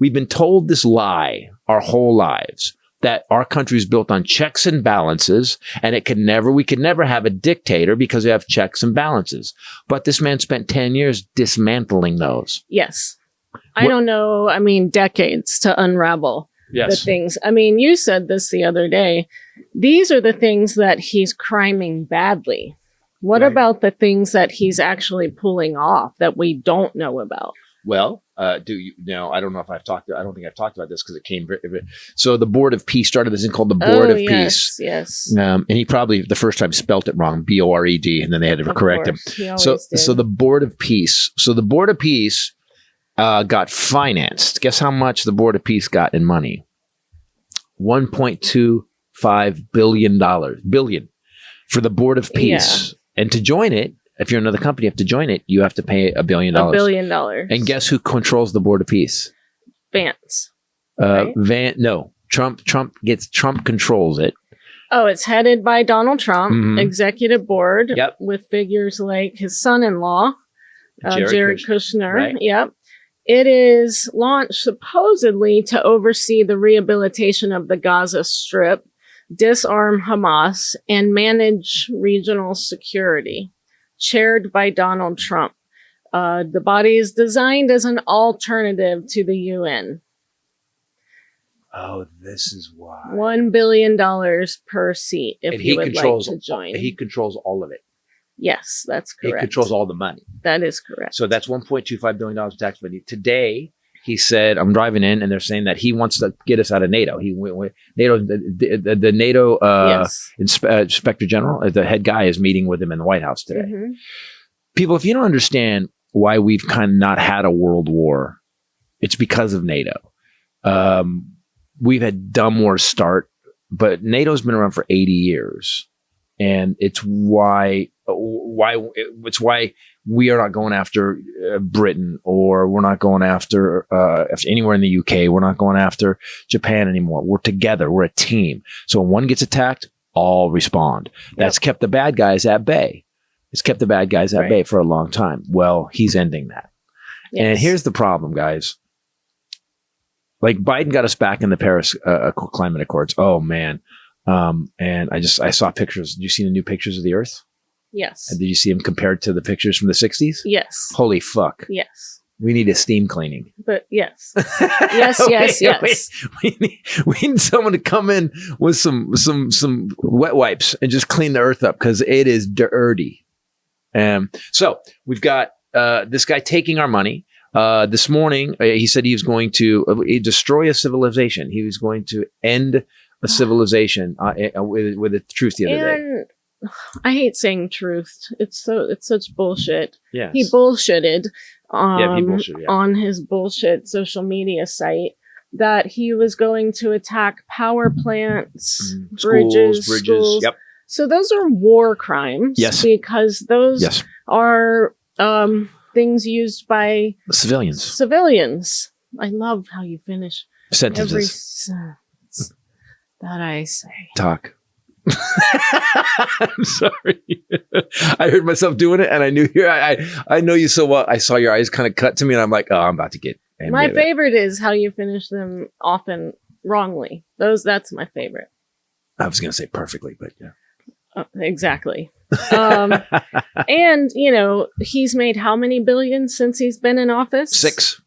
We've been told this lie our whole lives, that our country is built on checks and balances, and we could never have a dictator because we have checks and balances. But this man spent 10 years dismantling those. Yes. I don't know. I mean, decades to unravel the things. I mean, you said this the other day. These are the things that he's criming badly. What about the things that he's actually pulling off that we don't know about? Well, I don't know if I don't think I've talked about this because it came. So the Board of Peace started this thing called the Board of Peace. Yes. And he probably the first time spelt it wrong, BORED, and then they had to correct him. So the Board of Peace. So the Board of Peace got financed. Guess how much the Board of Peace got in money? $1.25 billion for the Board of Peace. And to join it, if you're another company, you have to join it. You have to pay $1 billion. $1 billion. And guess who controls the Board of Peace? Vance. Right? Trump controls it. Oh, it's headed by Donald Trump, executive board, with figures like his son-in-law, Jared Kushner. Right. Yep. It is launched supposedly to oversee the rehabilitation of the Gaza Strip, disarm Hamas, and manage regional security, chaired by Donald Trump. The body is designed as an alternative to the UN. Oh, this is why. $1 billion per seat if you would like to join. He controls all of it. Yes, that's correct. He controls all the money. That is correct. So that's $1.25 billion of tax money. Today, he said, I'm driving in, and they're saying that he wants to get us out of NATO. The NATO Inspector General, the head guy, is meeting with him in the White House today. Mm-hmm. People, if you don't understand why we've kind of not had a world war, it's because of NATO. We've had dumb wars start, but NATO's been around for 80 years. And it's why we are not going after Britain, or we're not going after anywhere in the UK. We're not going after Japan anymore. We're together. We're a team. So when one gets attacked, all respond. That's kept the bad guys at bay. It's kept the bad guys at bay for a long time. Well, he's ending that. Yes. And here's the problem, guys. Like, Biden got us back in the Paris Climate Accords. Oh, man. And I saw pictures. Did you see the new pictures of the Earth? Yes. And did you see them compared to the pictures from the 60s? Yes. Holy fuck. Yes. We need a steam cleaning. But yes. Yes. We need someone to come in with some wet wipes and just clean the Earth up, because it is dirty. So we've got this guy taking our money. This morning, he said he was going to destroy a civilization. He was going to end a civilization with the truth the other day. I hate saying truth. It's such bullshit. Yes. He bullshitted on his bullshit social media site that he was going to attack power plants, bridges. Schools. Yep. So those are war crimes. Yes. Because those are things used by civilians. I love how you finish sentences. Every sentence that I say. Talk. I'm sorry. I heard myself doing it, and I knew I know you so well. I saw your eyes kind of cut to me, and I'm like, oh, I'm about to get angry. My favorite is how you finish them often wrongly. That's my favorite. I was going to say perfectly, but yeah. Exactly. And, he's made how many billions since he's been in office? 6.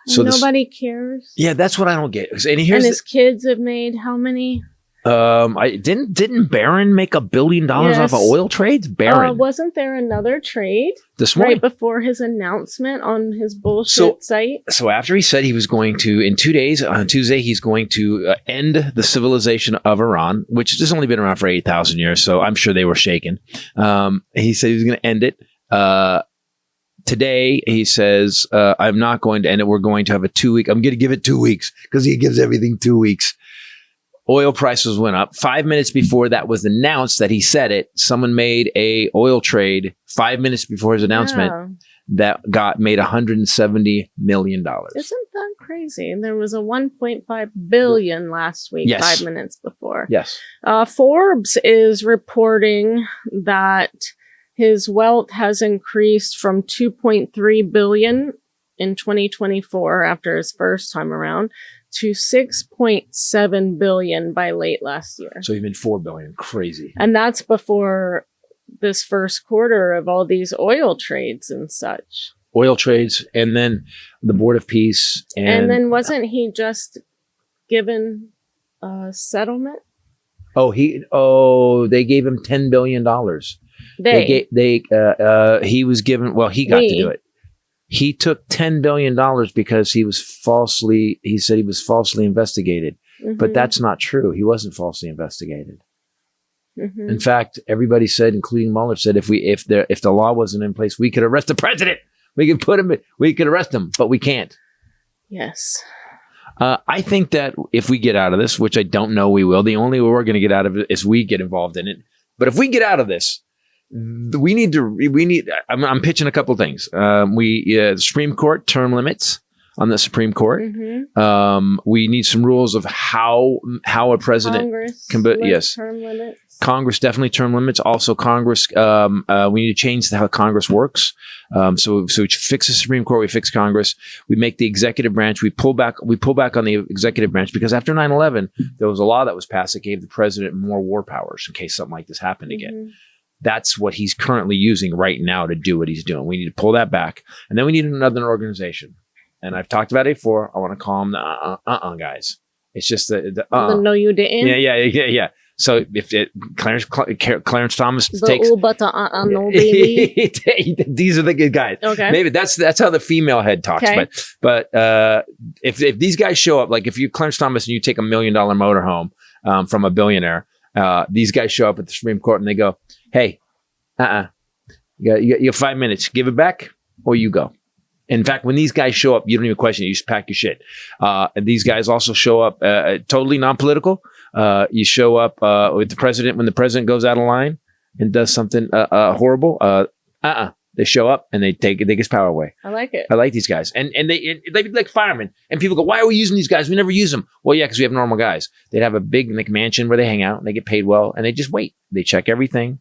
So nobody cares. Yeah, that's what I don't get. And his kids have made how many? Didn't Barron make $1 billion off of oil trades? Barron. Wasn't there another trade this morning right before his announcement on his bullshit site? So after he said he was going to, in 2 days, on Tuesday, he's going to end the civilization of Iran, which has only been around for 8,000 years. So I'm sure they were shaken. He said he was going to end it. Today, he says, I'm not going to end it. We're going to have a 2-week. I'm going to give it 2 weeks, because he gives everything 2 weeks. Oil prices went up. 5 minutes before that was announced that he said it, someone made a oil trade 5 minutes before his announcement that made $170 million. Isn't that crazy? And there was a 1.5 billion last week, 5 minutes before. Yes. Forbes is reporting that his wealth has increased from 2.3 billion in 2024 after his first time around to 6.7 billion by late last year. So even 4 billion. Crazy. And that's before this first quarter of all these oil trades and such. Oil trades, and then the Board of Peace. And then wasn't he just given a settlement? They gave him $10 billion. He was given, well, he got to do it. He took $10 billion because he said he was falsely investigated. Mm-hmm. But that's not true. He wasn't falsely investigated. Mm-hmm. In fact, everybody said, including Mueller, said if the law wasn't in place, we could arrest the president. We could arrest him, but we can't. Yes. I think that if we get out of this, which I don't know we will, the only way we're going to get out of it is we get involved in it. But if we get out of this, I'm pitching a couple of things. The Supreme Court term limits on the Supreme Court. Mm-hmm. We need some rules of how a president Congress can, term limits. Congress definitely term limits. Also, Congress, we need to change how Congress works. So we fix the Supreme Court, we fix Congress, we make the executive branch, we pull back on the executive branch, because after 9/11, there was a law that was passed that gave the president more war powers in case something like this happened again. Mm-hmm. That's what he's currently using right now to do what he's doing. We need to pull that back. And then we need another organization. And I've talked about it before. I want to call them the guys. It's just the no, you didn't. Yeah. So if Clarence Thomas the takes no baby. These are the good guys. Okay. Maybe that's how the female head talks. Okay. But if these guys show up, like if you Clarence Thomas and you take $1 million motorhome from a billionaire, these guys show up at the Supreme Court and they go, "Hey, you got 5 minutes. Give it back, or you go." In fact, when these guys show up, you don't even question it. You just pack your shit. And these guys also show up totally non-political. You show up with the president when the president goes out of line and does something horrible. They show up and they take his power away. I like it. I like these guys, and they like firemen. And people go, "Why are we using these guys? We never use them." Well, yeah, because we have normal guys. They'd have a big mansion where they hang out and they get paid well, and they just wait. They check everything.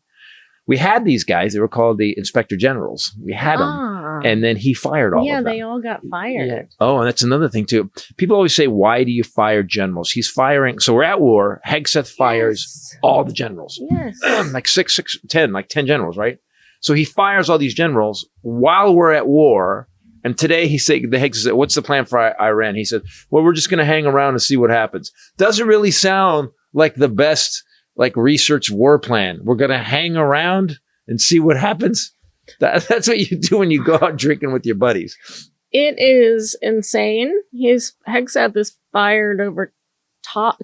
We had these guys. They were called the Inspector Generals. We had them. And then he fired all of them. Yeah, they all got fired. Yeah. Oh, and that's another thing, too. People always say, why do you fire generals? He's firing. So we're at war. Hegseth fires all the generals. Yes. Like 10 generals, right? So he fires all these generals while we're at war. And today he said, the Hegseth said, "What's the plan for Iran?" He said, "Well, we're just going to hang around and see what happens." Doesn't really sound like the best research war plan. We're going to hang around and see what happens. That's what you do when you go out drinking with your buddies. It is insane. Hegseth has fired over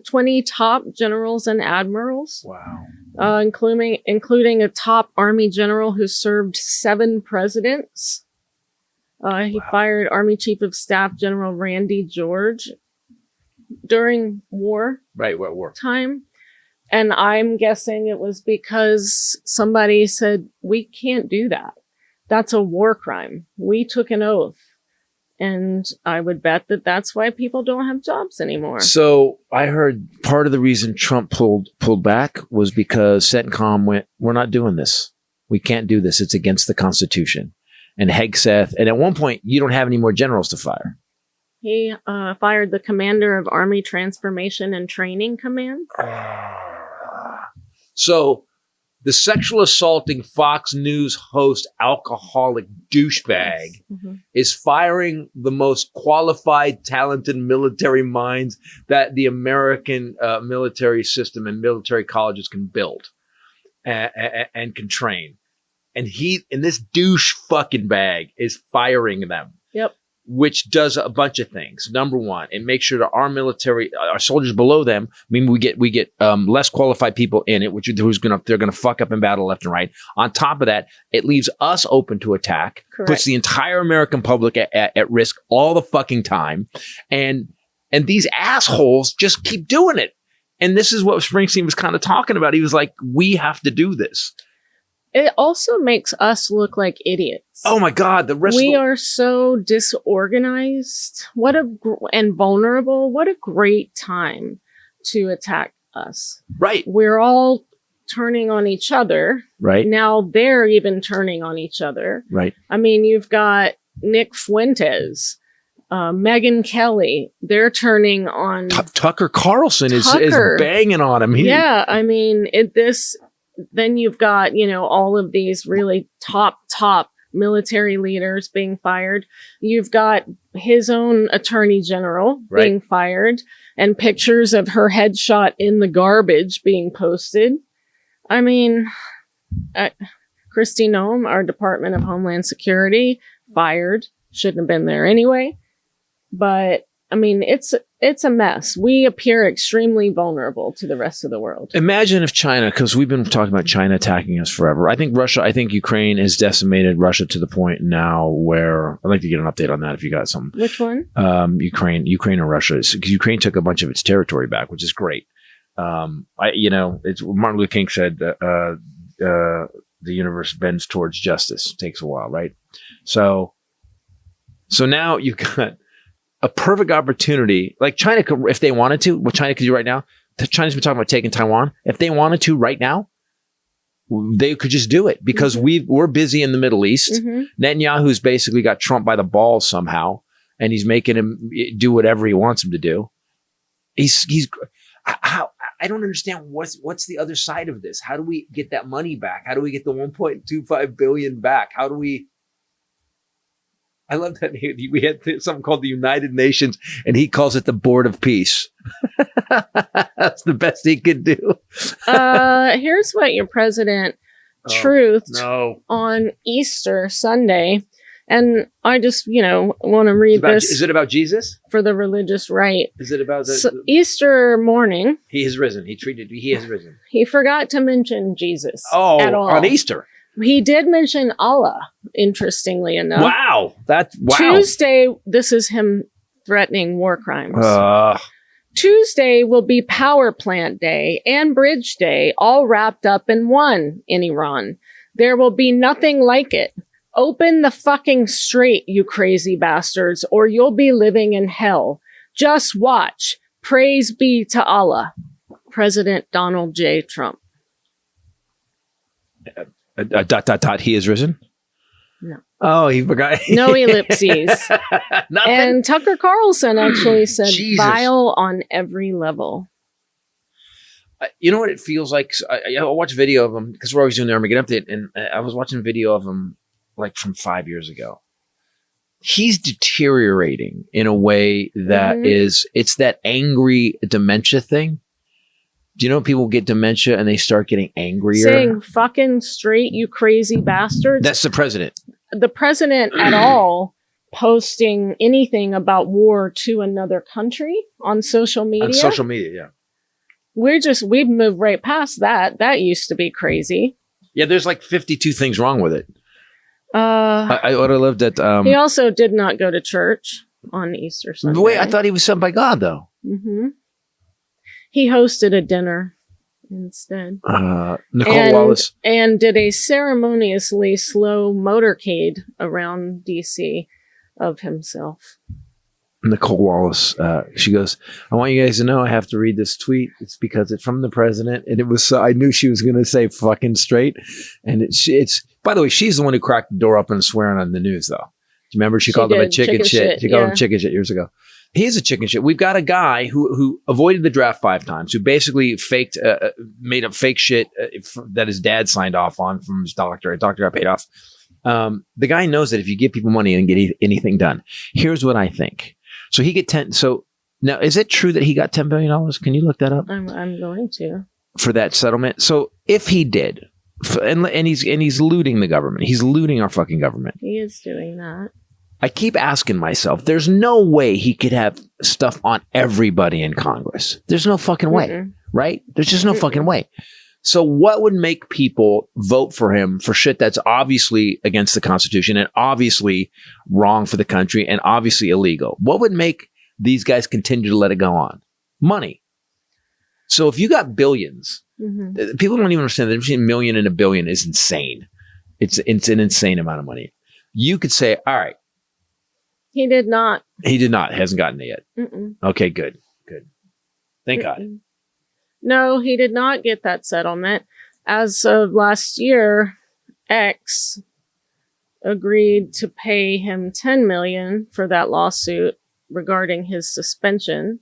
20 top generals and admirals. Wow. Including a top army general who served 7 presidents. He fired Army Chief of Staff General Randy George during war. Right, what war? Time. And I'm guessing it was because somebody said, "We can't do that. That's a war crime. We took an oath." And I would bet that that's why people don't have jobs anymore. So I heard part of the reason Trump pulled back was because CENTCOM went, "We're not doing this. We can't do this. It's against the Constitution." And Hegseth, and at one point, you don't have any more generals to fire. He fired the commander of Army Transformation and Training Command. So the sexual assaulting Fox News host alcoholic douchebag is firing the most qualified, talented military minds that the American military system and military colleges can build and can train. And this douche fucking bag is firing them. Yep. Which does a bunch of things. Number one, it makes sure that our military, our soldiers below them, we get less qualified people in it, they're gonna fuck up in battle left and right. On top of that, it leaves us open to attack, Correct. Puts the entire American public at risk all the fucking time, and these assholes just keep doing it. And this is what Springsteen was kind of talking about. He was like, "We have to do this." It also makes us look like idiots. Oh my God, we are so disorganized. And vulnerable. What a great time to attack us. Right. We're all turning on each other. Right. Now they're even turning on each other. Right. I mean, you've got Nick Fuentes, Megyn Kelly, they're turning on Tucker Carlson is Tucker. banging on him. Yeah, I mean, then you've got, all of these really top military leaders being fired. You've got his own attorney general being fired, and pictures of her headshot in the garbage being posted. I mean, Kristi Noem, our Department of Homeland Security, fired. Shouldn't have been there anyway. But I mean, it's a mess. We appear extremely vulnerable to the rest of the world. Imagine if China, because we've been talking about China attacking us forever. I think Ukraine has decimated Russia to the point now where I'd like to get an update on that if you got something. Which one? Ukraine and Russia. Because Ukraine took a bunch of its territory back, which is great. It's Martin Luther King said that the universe bends towards justice. It takes a while, right? So now you've got a perfect opportunity. Like China could, if they wanted to, what China could do right now, China's been talking about taking Taiwan. If they wanted to right now, they could just do it because we're busy in the Middle East. Netanyahu's basically got Trump by the balls somehow, and he's making him do whatever he wants him to do. I don't understand what's the other side of this. How do we get that money back? How do we get the 1.25 billion back? How do we? I love that we had something called the United Nations, and he calls it the Board of Peace. That's the best he could do. Here's what your president truthed on Easter Sunday. And I just, want to read this. Is it about Jesus? For the religious right. Is it about Easter morning? He has risen. He has risen. He forgot to mention Jesus at all. On Easter. He did mention Allah, interestingly enough. Wow. Tuesday, this is him threatening war crimes. Tuesday will be Power Plant Day and Bridge Day, all wrapped up in one in Iran. There will be nothing like it. Open the fucking strait, you crazy bastards, or you'll be living in hell. Just watch. Praise be to Allah. President Donald J. Trump. He has risen? No. Oh, he forgot. No ellipses. And Tucker Carlson actually said vile on every level. You know what it feels like? I watch a video of him because we're always doing the Armageddon update, and I was watching a video of him like from 5 years ago. He's deteriorating in a way that it's that angry dementia thing. Do you know people get dementia and they start getting angrier? Saying fucking straight, you crazy bastards. That's the president. The president at all posting anything about war to another country on social media. On social media, yeah. We've moved right past that. That used to be crazy. Yeah, there's like 52 things wrong with it. I would have lived at. He also did not go to church on Easter Sunday. Wait, I thought he was sent by God, though. He hosted a dinner instead. Nicole Wallace. And did a ceremoniously slow motorcade around D.C. of himself. Nicole Wallace, she goes, I want you guys to know I have to read this tweet. It's because it's from the president. And it was, I knew she was going to say fucking straight. And it's, by the way, she's the one who cracked the door open and swearing on the news, though. Do you remember? She called him a chicken shit. She called him chicken shit years ago. He's a chicken shit. We've got a guy who avoided the draft 5 times, who basically made up fake shit that his dad signed off on from his doctor. Doctor got paid off. The guy knows that if you give people money and get anything done. Here's what I think. So he get 10. So now, is it true that he got $10 billion? Can you look that up? I'm going to. For that settlement. So if he did, and he's looting the government, he's looting our fucking government. He is doing that. I keep asking myself, there's no way he could have stuff on everybody in Congress. There's no fucking way, right? There's just no fucking way. So what would make people vote for him for shit that's obviously against the Constitution and obviously wrong for the country and obviously illegal? What would make these guys continue to let it go on? Money. So if you got billions, people don't even understand that between a million and a billion is insane. It's an insane amount of money. You could say, all right. He did not. He did not. Hasn't gotten it yet. Okay, good. Thank God. No, he did not get that settlement. As of last year, X, agreed to pay him $10 million for that lawsuit regarding his suspension.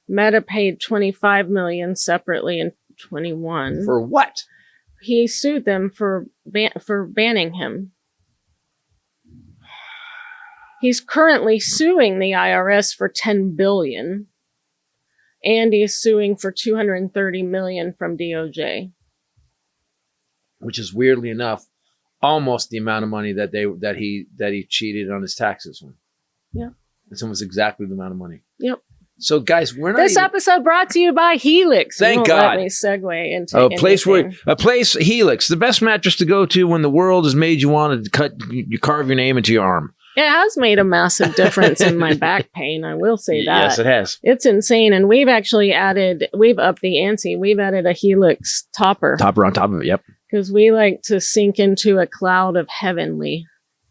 Meta paid $25 million separately in 21. For what? He sued them for banning him. He's currently suing the IRS for $10 billion, and he's suing for $230 million from DOJ. Which is weirdly enough almost the amount of money that he cheated on his taxes from. Yep. It's almost exactly the amount of money. Yep. So, guys, we're not. This episode brought to you by Helix. Thank God. Let me segue into a place Helix, the best mattress to go to when the world has made you want to carve your name into your arm. It has made a massive difference in my back pain. I will say that. Yes, it has. It's insane, and we've upped the ante. We've added a Helix topper on top of it. Yep. Because we like to sink into a cloud of heavenly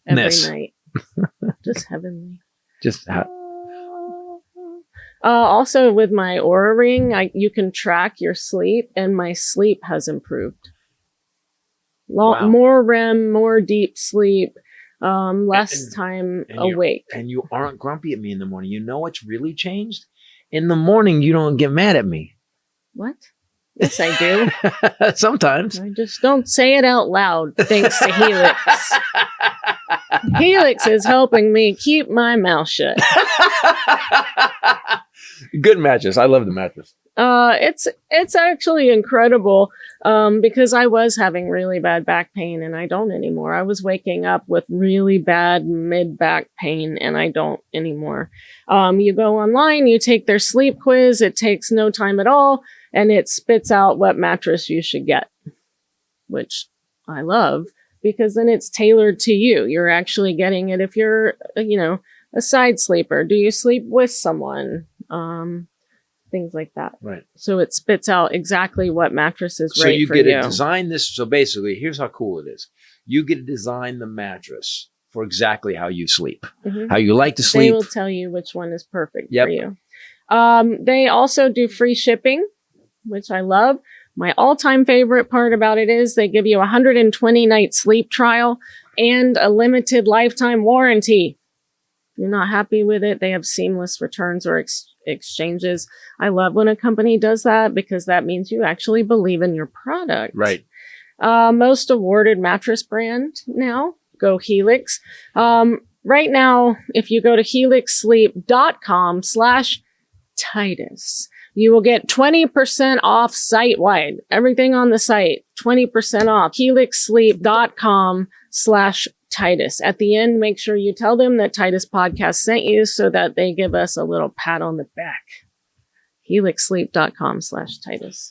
every night. Just heavenly. Also, with my Oura Ring, you can track your sleep, and my sleep has improved. More REM, more deep sleep, less time awake. And you aren't grumpy at me in the morning. You know what's really changed? In the morning, you don't get mad at me. What? Yes, I do. Sometimes. I just don't say it out loud, thanks to Helix. Helix is helping me keep my mouth shut. Good mattress. I love the mattress. It's actually incredible because I was having really bad back pain and I don't anymore. I was waking up with really bad mid-back pain and I don't anymore. You go online, you take their sleep quiz. It takes no time at all and it spits out what mattress you should get, which I love because then it's tailored to you. You're actually getting it if you're, a side sleeper. Do you sleep with someone? Things like that. Right. So it spits out exactly what mattress is right for you. So you get to design this. So basically, here's how cool it is. You get to design the mattress for exactly how you sleep, how you like to sleep. They will tell you which one is perfect for you. They also do free shipping, which I love. My all-time favorite part about it is they give you a 120-night sleep trial and a limited lifetime warranty. If you're not happy with it, they have seamless returns or exchanges. I love when a company does that because that means you actually believe in your product. Right. Most awarded mattress brand now, go Helix. Right now, if you go to helixsleep.com/Titus, you will get 20% off site-wide. Everything on the site, 20% off. helixsleep.com/Titus. At the end, make sure you tell them that Titus Podcast sent you so that they give us a little pat on the back. helixsleep.com/Titus.